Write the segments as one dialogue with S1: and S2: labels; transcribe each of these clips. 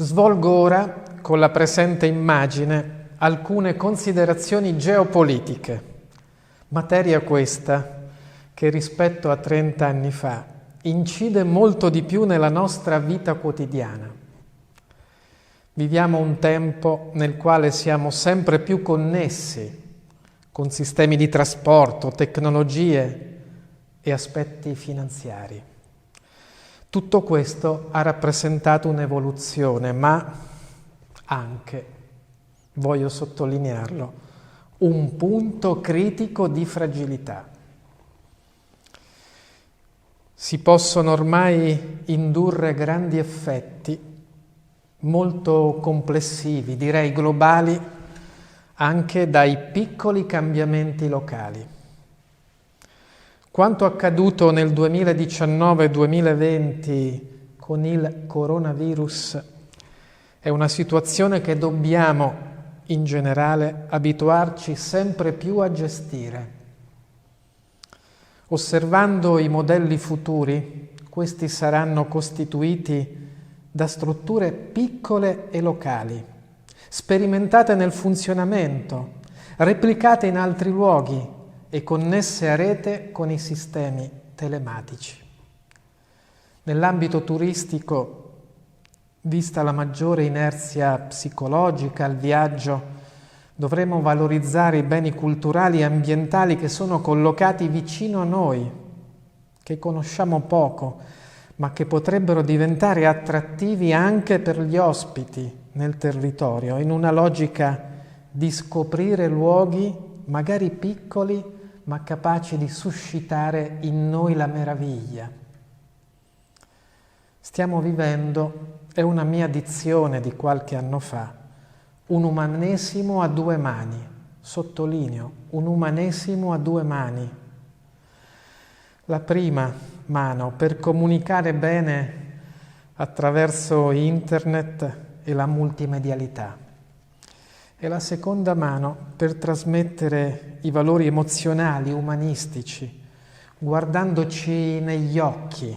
S1: Svolgo ora, con la presente immagine, alcune considerazioni geopolitiche, materia questa che rispetto a 30 anni fa incide molto di più nella nostra vita quotidiana. Viviamo un tempo nel quale siamo sempre più connessi con sistemi di trasporto, tecnologie e aspetti finanziari. Tutto questo ha rappresentato un'evoluzione, ma anche, voglio sottolinearlo, un punto critico di fragilità. Si possono ormai indurre grandi effetti molto complessivi, direi globali, anche dai piccoli cambiamenti locali. Quanto accaduto nel 2019-2020 con il coronavirus è una situazione che dobbiamo, in generale, abituarci sempre più a gestire. Osservando i modelli futuri, questi saranno costituiti da strutture piccole e locali, sperimentate nel funzionamento, replicate in altri luoghi e connesse a rete con i sistemi telematici. Nell'ambito turistico, vista la maggiore inerzia psicologica al viaggio, dovremo valorizzare i beni culturali e ambientali che sono collocati vicino a noi, che conosciamo poco, ma che potrebbero diventare attrattivi anche per gli ospiti nel territorio, in una logica di scoprire luoghi magari piccoli, ma capaci di suscitare in noi la meraviglia. Stiamo vivendo, è una mia dizione di qualche anno fa, un umanesimo a due mani, sottolineo, un umanesimo a due mani. La prima mano per comunicare bene attraverso internet e la multimedialità. E la seconda mano per trasmettere i valori emozionali, umanistici, guardandoci negli occhi,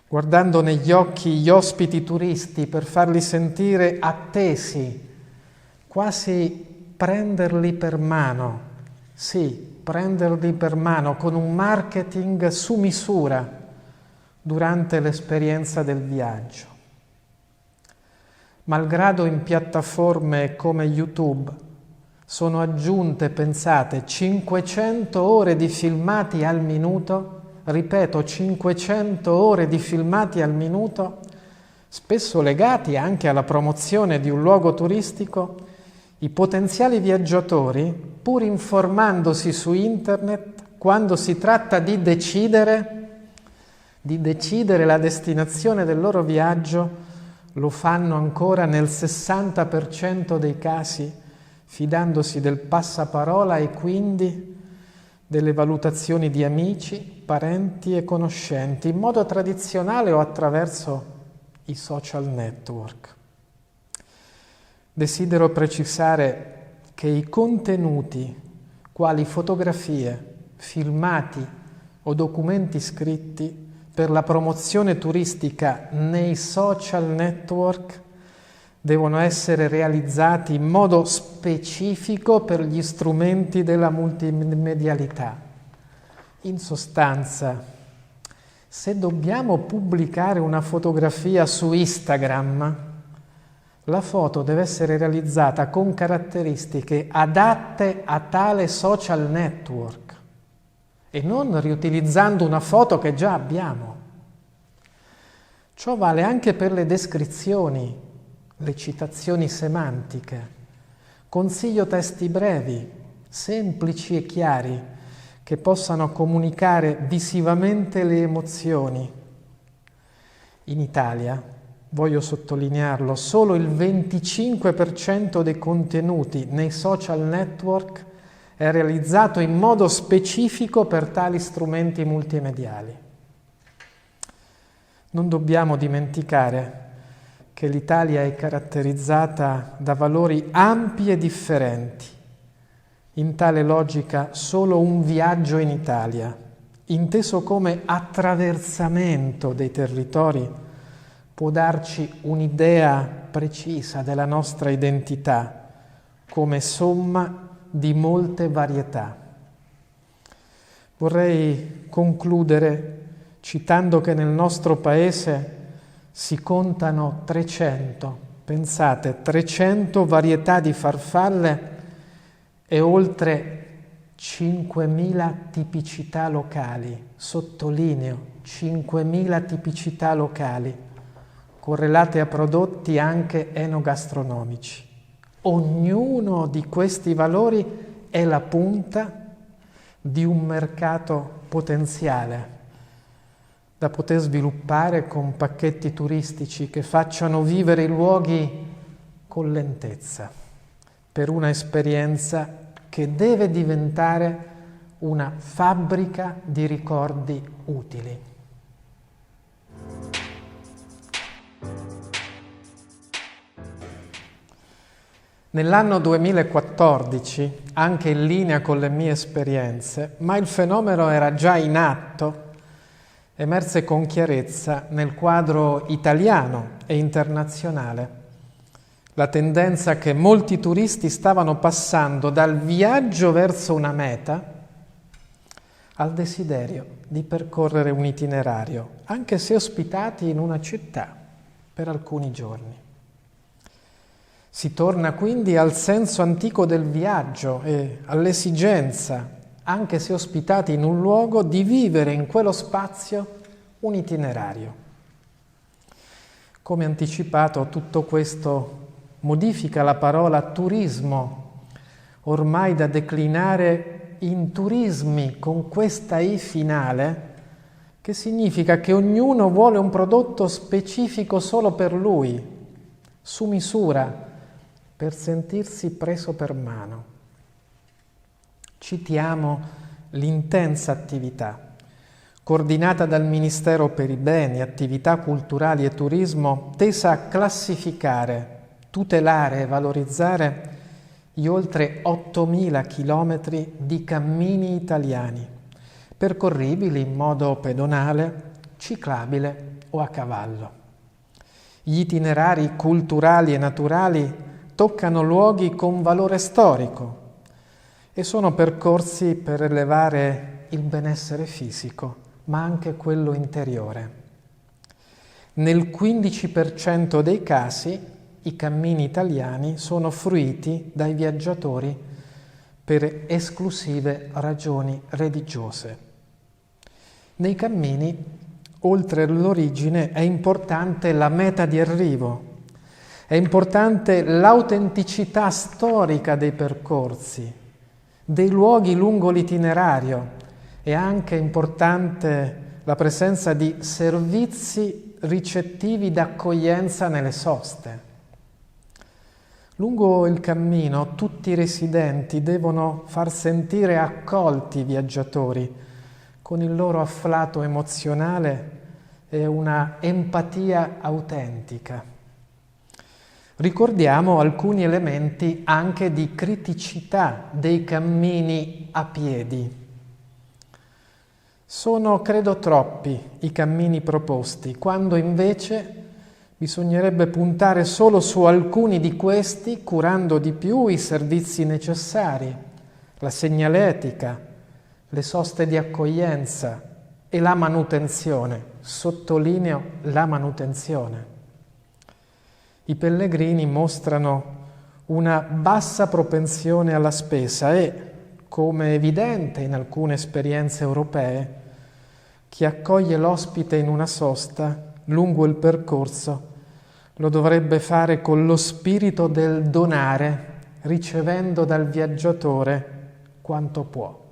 S1: guardando negli occhi gli ospiti turisti per farli sentire attesi, quasi prenderli per mano, sì, prenderli per mano con un marketing su misura durante l'esperienza del viaggio. Malgrado in piattaforme come YouTube sono aggiunte, pensate, 500 ore di filmati al minuto, ripeto, 500 ore di filmati al minuto, spesso legati anche alla promozione di un luogo turistico, i potenziali viaggiatori, pur informandosi su internet, quando si tratta di decidere la destinazione del loro viaggio, lo fanno ancora nel 60% dei casi, fidandosi del passaparola e quindi delle valutazioni di amici, parenti e conoscenti, in modo tradizionale o attraverso i social network. Desidero precisare che i contenuti, quali fotografie, filmati o documenti scritti, per la promozione turistica nei social network devono essere realizzati in modo specifico per gli strumenti della multimedialità. In sostanza, se dobbiamo pubblicare una fotografia su Instagram, la foto deve essere realizzata con caratteristiche adatte a tale social network e non riutilizzando una foto che già abbiamo. Ciò vale anche per le descrizioni, le citazioni semantiche. Consiglio testi brevi, semplici e chiari, che possano comunicare visivamente le emozioni. In Italia, voglio sottolinearlo, solo il 25% dei contenuti nei social network è realizzato in modo specifico per tali strumenti multimediali. Non dobbiamo dimenticare che l'Italia è caratterizzata da valori ampi e differenti. In tale logica, solo un viaggio in Italia, inteso come attraversamento dei territori, può darci un'idea precisa della nostra identità come somma di molte varietà. Vorrei concludere citando che nel nostro paese si contano 300, pensate, 300 varietà di farfalle e oltre 5.000 tipicità locali, sottolineo 5.000 tipicità locali, correlate a prodotti anche enogastronomici. Ognuno di questi valori è la punta di un mercato potenziale da poter sviluppare con pacchetti turistici che facciano vivere i luoghi con lentezza, per una esperienza che deve diventare una fabbrica di ricordi utili. Nell'anno 2014, anche in linea con le mie esperienze, ma il fenomeno era già in atto, emerse con chiarezza nel quadro italiano e internazionale la tendenza che molti turisti stavano passando dal viaggio verso una meta al desiderio di percorrere un itinerario, anche se ospitati in una città per alcuni giorni. Si torna quindi al senso antico del viaggio e all'esigenza, anche se ospitati in un luogo, di vivere in quello spazio un itinerario. Come anticipato, tutto questo modifica la parola turismo, ormai da declinare in turismi con questa I finale, che significa che ognuno vuole un prodotto specifico solo per lui, su misura, per sentirsi preso per mano. Citiamo l'intensa attività coordinata dal Ministero per i Beni, Attività Culturali e Turismo, tesa a classificare, tutelare e valorizzare gli oltre 8.000 chilometri di cammini italiani, percorribili in modo pedonale, ciclabile o a cavallo. Gli itinerari culturali e naturali toccano luoghi con valore storico e sono percorsi per elevare il benessere fisico, ma anche quello interiore. Nel 15% dei casi i cammini italiani sono fruiti dai viaggiatori per esclusive ragioni religiose. Nei cammini, oltre l'origine, è importante la meta di arrivo, è importante l'autenticità storica dei percorsi, dei luoghi lungo l'itinerario, è anche importante la presenza di servizi ricettivi d'accoglienza nelle soste. Lungo il cammino tutti i residenti devono far sentire accolti i viaggiatori con il loro afflato emozionale e una empatia autentica. Ricordiamo alcuni elementi anche di criticità dei cammini a piedi. Sono, credo, troppi i cammini proposti, quando invece bisognerebbe puntare solo su alcuni di questi, curando di più i servizi necessari, la segnaletica, le soste di accoglienza e la manutenzione. Sottolineo la manutenzione. I pellegrini mostrano una bassa propensione alla spesa e, come è evidente in alcune esperienze europee, chi accoglie l'ospite in una sosta lungo il percorso lo dovrebbe fare con lo spirito del donare, ricevendo dal viaggiatore quanto può.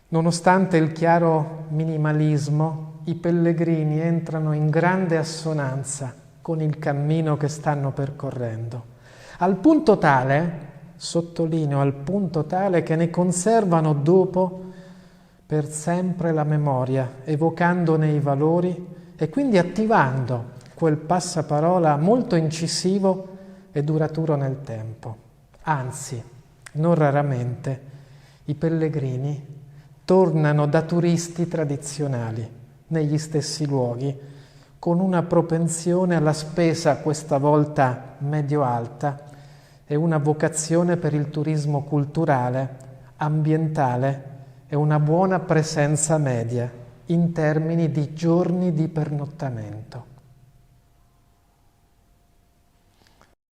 S1: Nonostante il chiaro minimalismo, i pellegrini entrano in grande assonanza con il cammino che stanno percorrendo, al punto tale, sottolineo, al punto tale che ne conservano dopo per sempre la memoria, evocandone i valori e quindi attivando quel passaparola molto incisivo e duraturo nel tempo. Anzi, non raramente, i pellegrini tornano da turisti tradizionali negli stessi luoghi, con una propensione alla spesa questa volta medio-alta e una vocazione per il turismo culturale, ambientale e una buona presenza media in termini di giorni di pernottamento.